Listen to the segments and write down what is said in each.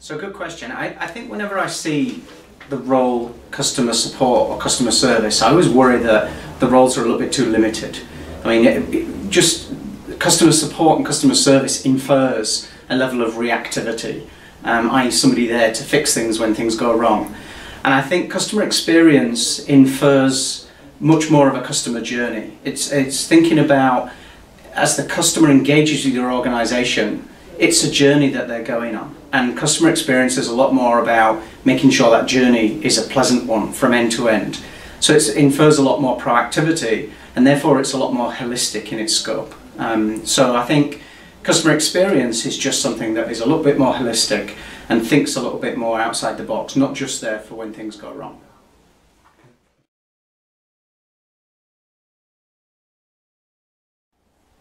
So good question. I think whenever I see the role customer support or customer service, I always worry that the roles are a little bit too limited. I mean, just customer support and customer service infers a level of reactivity, i.e. somebody there to fix things when things go wrong. And I think customer experience infers much more of a customer journey. It's thinking about, as the customer engages with your organisation, it's a journey that they're going on. And customer experience is a lot more about making sure that journey is a pleasant one from end to end. So it infers a lot more proactivity, and therefore it's a lot more holistic in its scope. So I think customer experience is just something that is a little bit more holistic and thinks a little bit more outside the box, not just there for when things go wrong.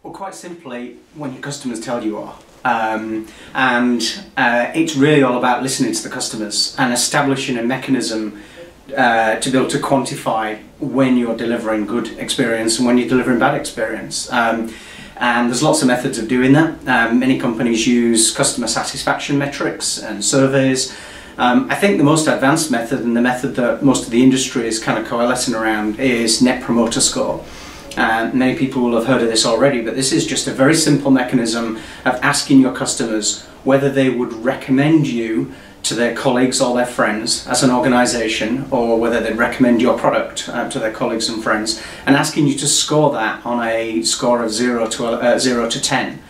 Well, quite simply, when your customers tell you are. It's really all about listening to the customers and establishing a mechanism to be able to quantify when you're delivering good experience and when you're delivering bad experience. And there's lots of methods of doing that. Many companies use customer satisfaction metrics and surveys. I think the most advanced method, and the method that most of the industry is kind of coalescing around, is Net Promoter Score. Many people will have heard of this already, but this is just a very simple mechanism of asking your customers whether they would recommend you to their colleagues or their friends as an organisation, or whether they'd recommend your product to their colleagues and friends, and asking you to score that on a score of 0 to 10.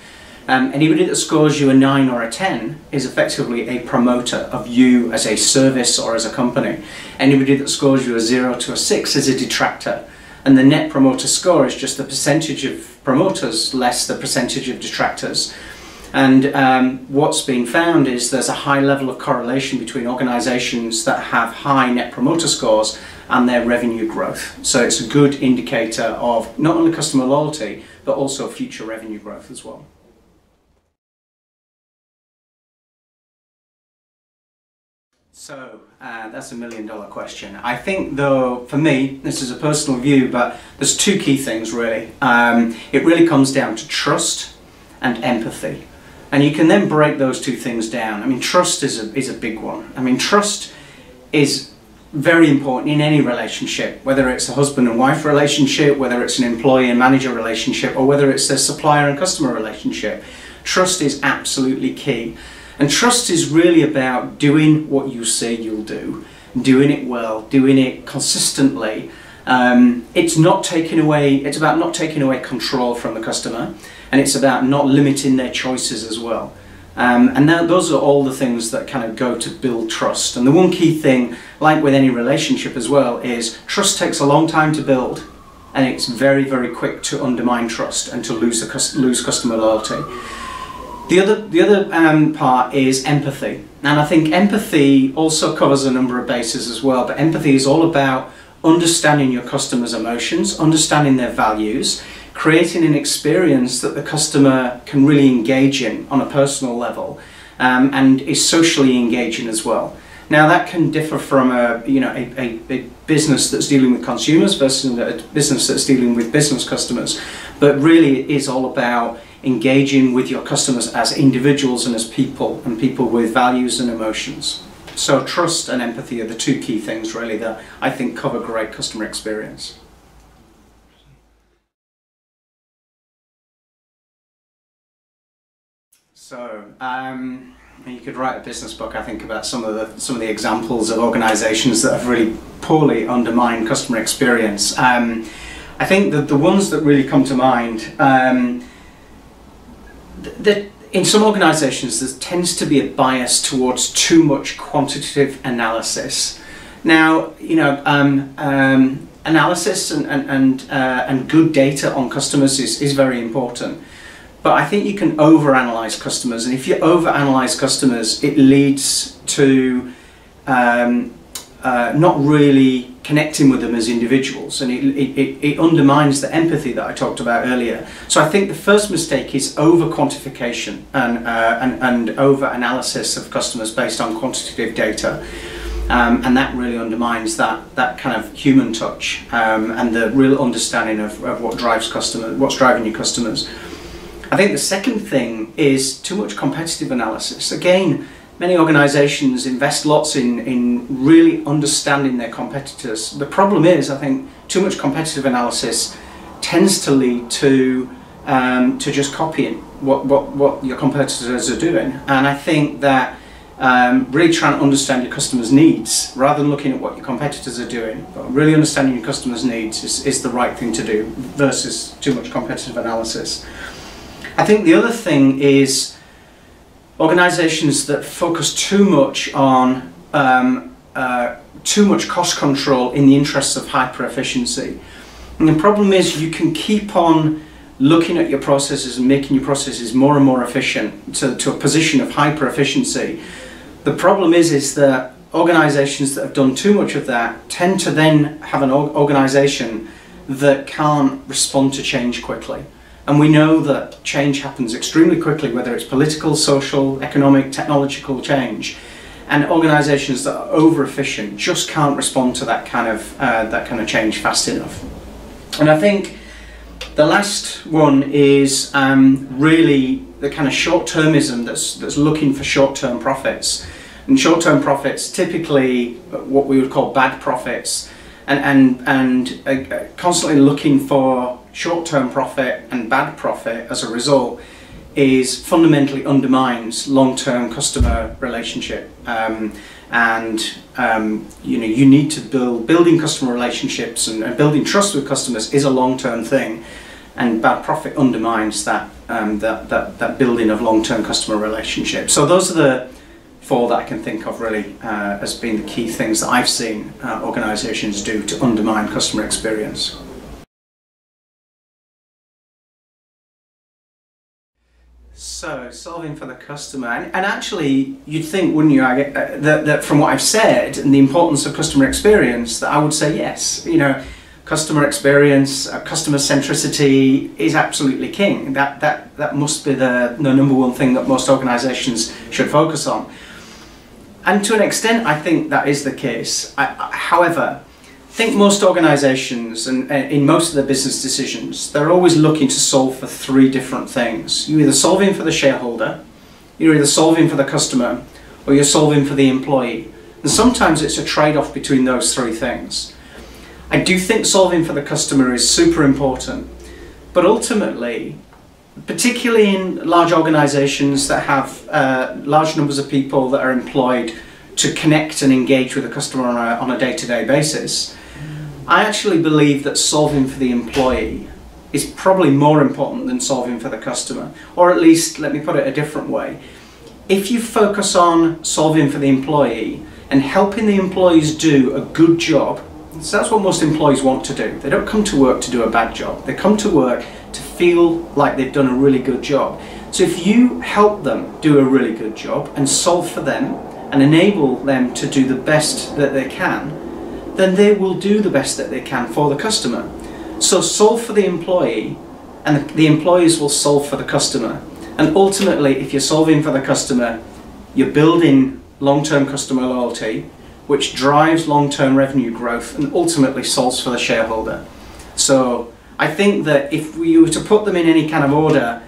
Anybody that scores you a 9 or a 10 is effectively a promoter of you as a service or as a company. Anybody that scores you a 0 to a 6 is a detractor. And the Net Promoter Score is just the percentage of promoters less the percentage of detractors. And what's been found is there's a high level of correlation between organisations that have high Net Promoter Scores and their revenue growth. So it's a good indicator of not only customer loyalty, but also future revenue growth as well. So that's $1 million question. I think, though, for me, this is a personal view, but there's two key things really. It really comes down to trust and empathy. And you can then break those two things down. I mean, trust is a big one. I mean, trust is very important in any relationship, whether it's a husband and wife relationship, whether it's an employee and manager relationship, or whether it's a supplier and customer relationship. Trust is absolutely key. And trust is really about doing what you say you'll do, doing it well, doing it consistently. It's about not taking away control from the customer, and it's about not limiting their choices as well. And those are all the things that kind of go to build trust. And the one key thing, like with any relationship as well, is trust takes a long time to build, and it's very, very quick to undermine trust and to lose customer loyalty. The other part is empathy, and I think empathy also covers a number of bases as well, but empathy is all about understanding your customer's emotions, understanding their values, creating an experience that the customer can really engage in on a personal level, and is socially engaging as well. Now that can differ from a business that's dealing with consumers versus a business that's dealing with business customers, but really it is all about engaging with your customers as individuals and as people, and people with values and emotions. So trust and empathy are the two key things really that I think cover great customer experience. So you could write a business book, I think, about some of the examples of organisations that have really poorly undermined customer experience. I think that the ones that really come to mind, in some organisations there tends to be a bias towards too much quantitative analysis. Now, analysis and good data on customers is very important, but I think you can overanalyze customers, and if you overanalyze customers, it leads to not really connecting with them as individuals, and it undermines the empathy that I talked about earlier. So I think the first mistake is over-quantification and over-analysis of customers based on quantitative data, and that really undermines that kind of human touch and the real understanding of what's driving your customers. I think the second thing is too much competitive analysis. Again, many organisations invest lots in really understanding their competitors. The problem is, I think, too much competitive analysis tends to lead to just copying what your competitors are doing. And I think that really trying to understand your customers' needs rather than looking at what your competitors are doing, but really understanding your customers' needs is the right thing to do versus too much competitive analysis. I think the other thing is organisations that focus too much on too much cost control in the interests of hyper efficiency. And the problem is you can keep on looking at your processes and making your processes more and more efficient to a position of hyper efficiency. The problem is that organisations that have done too much of that tend to then have an organisation that can't respond to change quickly. And we know that change happens extremely quickly, whether it's political, social, economic, technological change. And organisations that are over efficient just can't respond to that kind of change fast enough. And I think the last one is really the kind of short-termism that's looking for short-term profits. And short-term profits, typically what we would call bad profits, and constantly looking for short-term profit and bad profit as a result is fundamentally undermines long-term customer relationship. You need to building customer relationships and building trust with customers is a long-term thing, and bad profit undermines that building of long-term customer relationships. So those are the four that I can think of really as being the key things that I've seen organisations do to undermine customer experience. So, solving for the customer, and actually you'd think, wouldn't you, that from what I've said and the importance of customer experience, that I would say yes. You know, customer experience, customer centricity is absolutely king. That must be the number one thing that most organisations should focus on. And to an extent, I think that is the case. However, I think most organisations, and in most of their business decisions, they're always looking to solve for three different things. You're either solving for the shareholder, you're either solving for the customer, or you're solving for the employee. And sometimes it's a trade-off between those three things. I do think solving for the customer is super important, but ultimately, particularly in large organisations that have large numbers of people that are employed to connect and engage with the customer on a day-to-day basis, I actually believe that solving for the employee is probably more important than solving for the customer. Or at least, let me put it a different way. If you focus on solving for the employee and helping the employees do a good job, so that's what most employees want to do. They don't come to work to do a bad job. They come to work to feel like they've done a really good job. So if you help them do a really good job and solve for them and enable them to do the best that they can, then they will do the best that they can for the customer. So solve for the employee and the employees will solve for the customer. And ultimately, if you're solving for the customer, you're building long-term customer loyalty, which drives long-term revenue growth and ultimately solves for the shareholder. So I think that if we were to put them in any kind of order,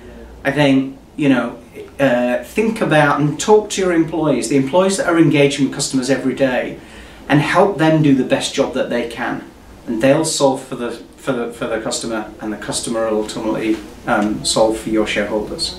I think, think about and talk to your employees, the employees that are engaging with customers every day, and help them do the best job that they can, and they'll solve for the customer, and the customer will ultimately solve for your shareholders.